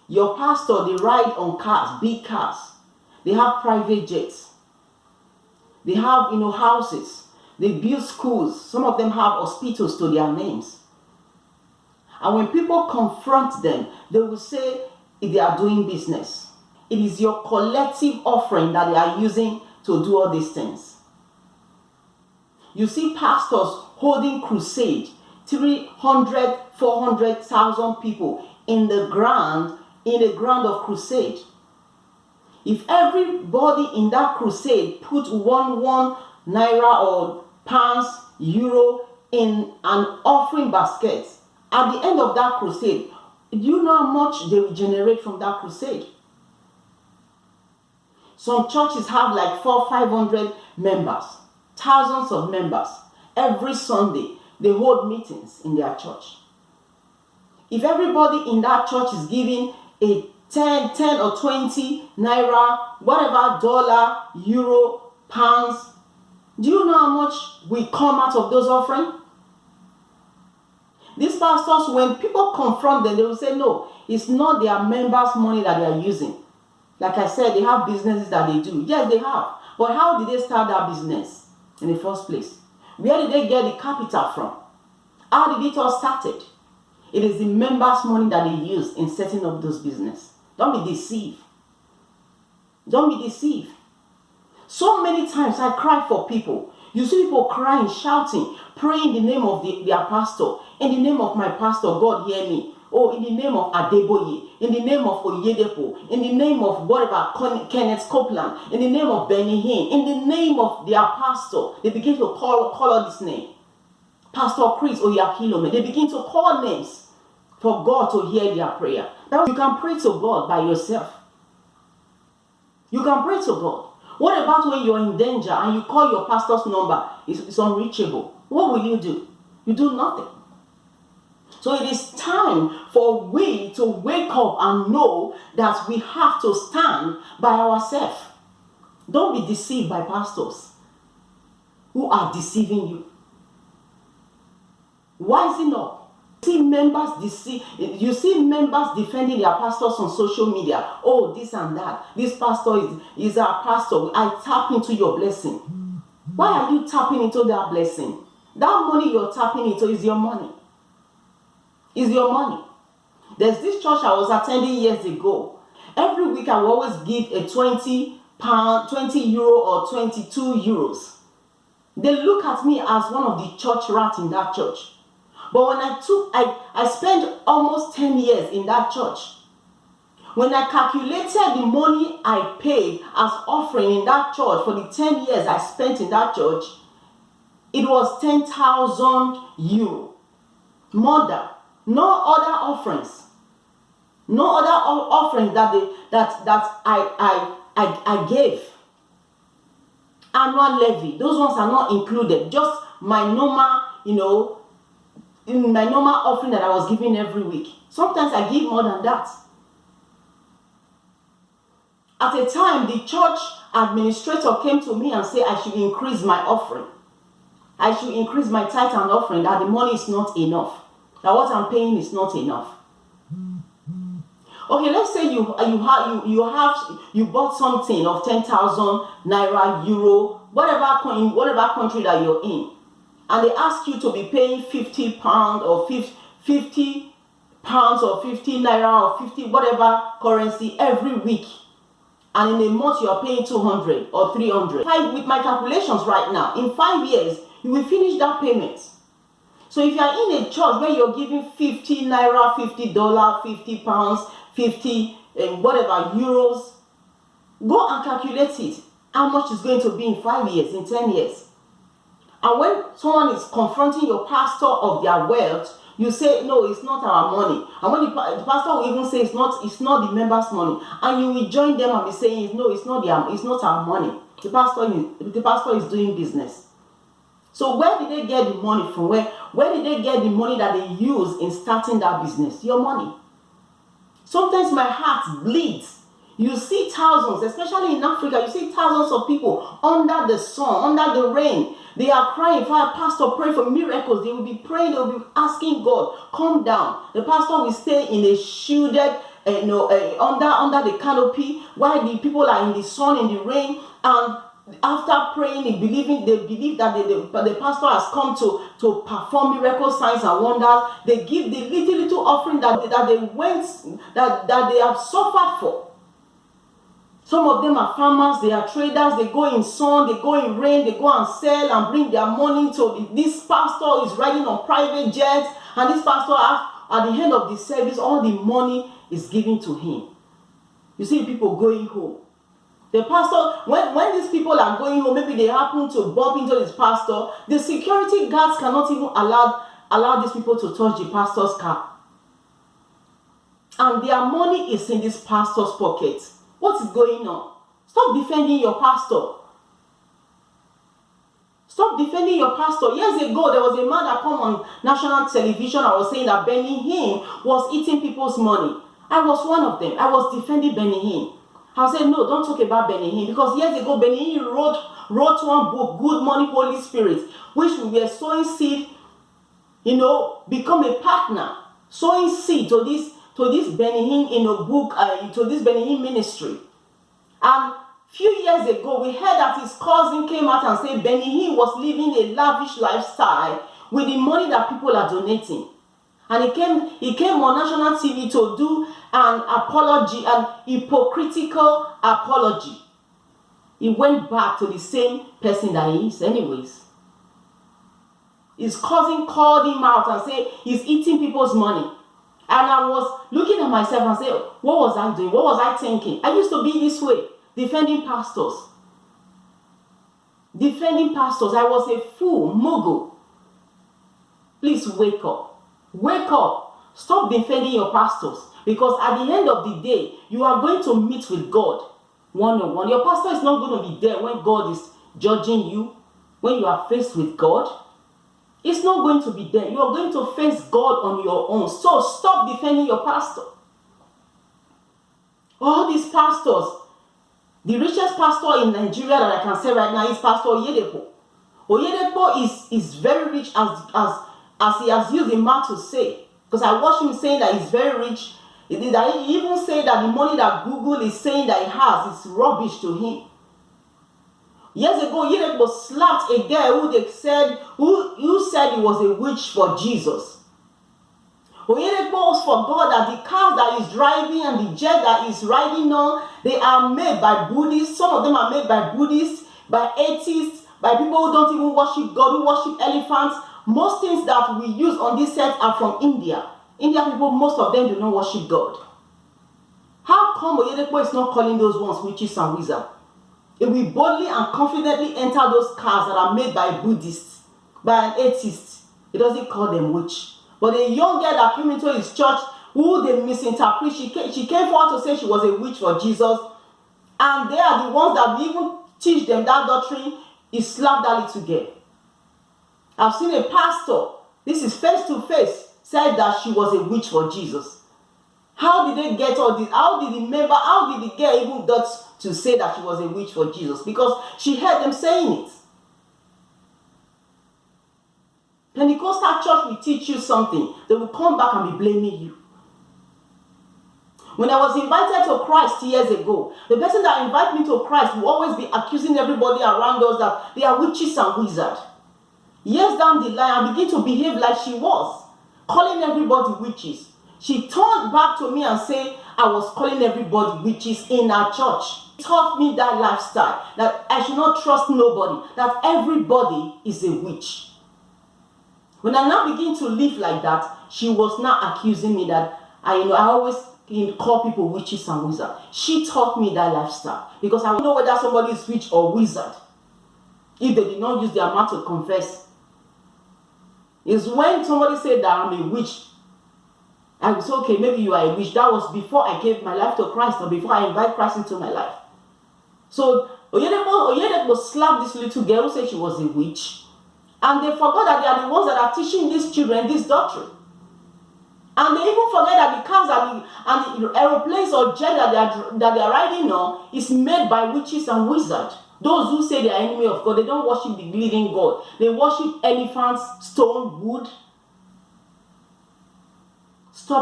Your pastor, they ride on cars, big cars. They have private jets. They have, houses. They build schools. Some of them have hospitals to their names. And when people confront them, they will say they are doing business. It is your collective offering that they are using to do all these things. You see pastors holding crusade, 300, 400,000 people in the ground of crusade. If everybody in that crusade put one naira or pounds, euro in an offering basket, at the end of that crusade, do you know how much they will generate from that crusade? Some churches have like 400-500 members, thousands of members. Every Sunday, they hold meetings in their church. If everybody in that church is giving a 10 or 20 naira, whatever, dollar, euro, pounds, do you know how much will come out of those offerings? These pastors, when people confront them, they will say, no, it's not their members' money that they are using. Like I said, they have businesses that they do. Yes, they have. But how did they start that business in the first place? Where did they get the capital from? How did it all started? It is the members' money that they use in setting up those businesses. Don't be deceived. Don't be deceived. So many times I cry for people. You see people crying, shouting, praying in the name of their pastor. In the name of my pastor, God hear me. Oh, in the name of Adeboye, in the name of Oyedepo, in the name of whatever, Kenneth Copeland, in the name of Benny Hinn, in the name of their pastor. They begin to call out this name. Pastor Chris Oyakilome. They begin to call names for God to hear their prayer. Now, you can pray to God by yourself. You can pray to God. What about when you're in danger and you call your pastor's number? It's unreachable. What will you do? You do nothing. So it is time for we to wake up and know that we have to stand by ourselves. Don't be deceived by pastors who are deceiving you. Wisen up. You see members defending their pastors on social media. Oh, this and that. This pastor is our pastor. I tap into your blessing. Why are you tapping into that blessing? That money you're tapping into is your money. Is your money. There's this church I was attending years ago. Every week I will always give a 20 euro or 22 euros. They look at me as one of the church rats in that church. But when I spent almost 10 years in that church. When I calculated the money I paid as offering in that church for the 10 years I spent in that church, it was 10,000 euro. More than. No other offerings. No other offerings that I gave. Annual levy. Those ones are not included. Just my normal, in my normal offering that I was giving every week. Sometimes I give more than that. At a time, the church administrator came to me and said I should increase my offering. I should increase my tithe and offering, that the money is not enough. That what I'm paying is not enough. Okay, let's say you bought something of 10,000 naira, euro, whatever country that you're in, and they ask you to be paying 50 pounds or 50 pounds or 50 naira or 50 whatever currency every week, and in a month you are paying 200 or 300. With my calculations right now, in 5 years you will finish that payment. So if you are in a church where you're giving 50 naira, $50, 50 pounds, 50 whatever euros, go and calculate it. How much is going to be in 5 years, in 10 years? And when someone is confronting your pastor of their wealth, you say, no, it's not our money. And when the pastor will even say it's not the members' money, and you will join them and be saying, no, it's not our money. The pastor is doing business. So where did they get the money from? Where did they get the money that they use in starting that business? Your money. Sometimes my heart bleeds. You see thousands, especially in Africa, you see thousands of people under the sun, under the rain. They are crying, Father, pastor, pray for miracles. They will be praying, they will be asking God, come down. The pastor will stay in a shielded under the canopy, while the people are in the sun, in the rain, and after praying and believing, they believe that the pastor has come to perform miracle signs and wonders. They give the little offering that they have suffered for. Some of them are farmers, they are traders, they go in sun, they go in rain, they go and sell and bring their money to this pastor is riding on private jets, and this pastor at the end of the service, all the money is given to him. You see people going home. The pastor, when these people are going home, maybe they happen to bump into this pastor, the security guards cannot even allow these people to touch the pastor's car. And their money is in this pastor's pocket. What is going on? Stop defending your pastor. Stop defending your pastor. Years ago, there was a man that came on national television and was saying that Benny Hinn was eating people's money. I was one of them. I was defending Benny Hinn. I said, no, don't talk about Benny Hinn, because years ago, Benny Hinn wrote one book, Good Money, Holy Spirit, which we were sowing seed, become a partner, sowing seed to this Benny Hinn book, to this Benny Hinn ministry. And few years ago, we heard that his cousin came out and said Benny Hinn was living a lavish lifestyle with the money that people are donating. And he came on national TV to do an apology, an hypocritical apology. He went back to the same person that he is anyways. His cousin called him out and said he's eating people's money. And I was looking at myself and said, what was I doing? What was I thinking? I used to be this way, defending pastors. Defending pastors. I was a fool, mogul. Please wake up. Wake up. Stop defending your pastors. Because at the end of the day, you are going to meet with God one-on-one. Your pastor is not going to be there when God is judging you, when you are faced with God. It's not going to be there. You are going to face God on your own. So stop defending your pastor. All these pastors, the richest pastor in Nigeria that I can say right now is Pastor Oyedepo. Oyedepo is very rich as he has used the mouth to say. Because I watched him saying that he's very rich. He even said that the money that Google is saying that he has is rubbish to him. Years ago, Oyedepo slapped a girl who said he was a witch for Jesus. Oyedepo forgot that the car that he's driving and the jet that he's riding on, they are made by Buddhists. Some of them are made by Buddhists, by atheists, by people who don't even worship God, who worship elephants. Most things that we use on this set are from India. Indian people, most of them do not worship God. How come Oyedepo is not calling those ones witches and wizards? If we boldly and confidently enter those cars that are made by Buddhists, by an atheist, he doesn't call them witch. But a young girl that came into his church, who they misinterpret, she came forward to say she was a witch for Jesus, and they are the ones that even teach them that doctrine. He slapped that little girl. I've seen a pastor, this is face to face, said that she was a witch for Jesus. How did they get all this? How did the girl even got to say that she was a witch for Jesus? Because she heard them saying it. Pentecostal church will teach you something. They will come back and be blaming you. When I was invited to Christ years ago, the person that invited me to Christ will always be accusing everybody around us that they are witches and wizards. Years down the line, I began to behave like she was, calling everybody witches. She turned back to me and said, I was calling everybody witches in our church. She taught me that lifestyle, that I should not trust nobody, that everybody is a witch. When I now begin to live like that, she was now accusing me that I always call people witches and wizards. She taught me that lifestyle because I don't know whether somebody is witch or wizard if they did not use their mouth to confess. It's when somebody said that I'm a witch, I was okay, maybe you are a witch. That was before I gave my life to Christ or before I invited Christ into my life. So Oyedepo slapped this little girl who said she was a witch. And they forgot that they are the ones that are teaching these children this doctrine. And they even forget that the cars and the aeroplanes or jet that they are riding on is made by witches and wizards. Those who say they are enemy of God, they don't worship the living God. They worship elephants, stone, wood,